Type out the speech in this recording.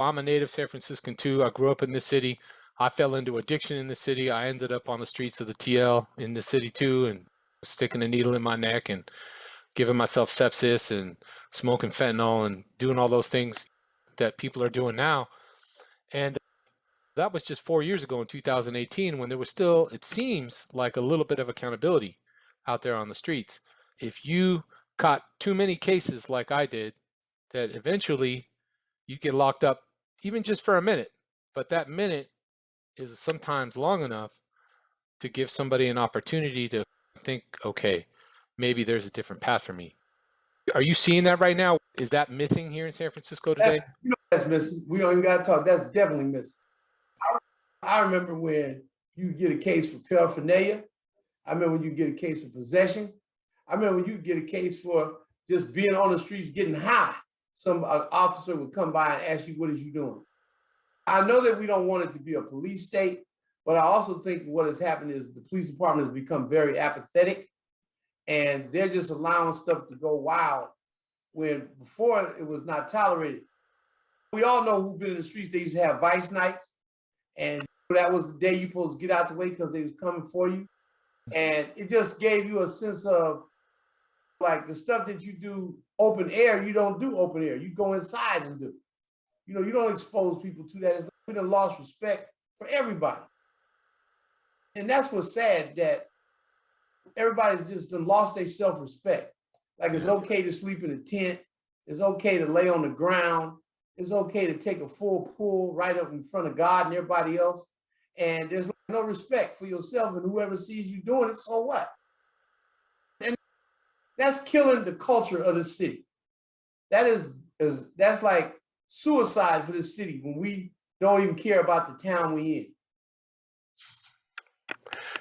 I'm a native San Franciscan too. I grew up in this city. I fell into addiction in the city. I ended up on the streets of the TL in the city too, and sticking a needle in my neck and giving myself sepsis and smoking fentanyl and doing all those things that people are doing now. And that was just 4 years ago in 2018 when there was still, it seems like a little bit of accountability out there on the streets. If you caught too many cases like I did, that eventually you get locked up even just for a minute, but that minute is sometimes long enough to give somebody an opportunity to think, okay, maybe there's a different path for me. Are you seeing that right now? Is that missing here in San Francisco today? That's missing. We don't even got to talk. That's definitely missing. I remember when you get a case for paraphernalia. I remember when you get a case for possession. I remember when you get a case for just being on the streets getting high. Some officer would come by and ask you, what is you doing? I know that we don't want it to be a police state, but I also think what has happened is the police department has become very apathetic, and they're just allowing stuff to go wild when before it was not tolerated. We all know who've been in the streets. They used to have vice nights, and that was the day you supposed to get out the way because they was coming for you. And it just gave you a sense of like the stuff that you do open air, you don't do open air. You go inside and do. You don't expose people to that. It's like we done lost respect for everybody. And that's what's sad, that everybody's just done lost their self-respect. Like it's okay to sleep in a tent. It's okay to lay on the ground. It's okay to take a full pull right up in front of God and everybody else. And there's no respect for yourself, and whoever sees you doing it, so what? And that's killing the culture of the city. That's like suicide for the city when we don't even care about the town we in.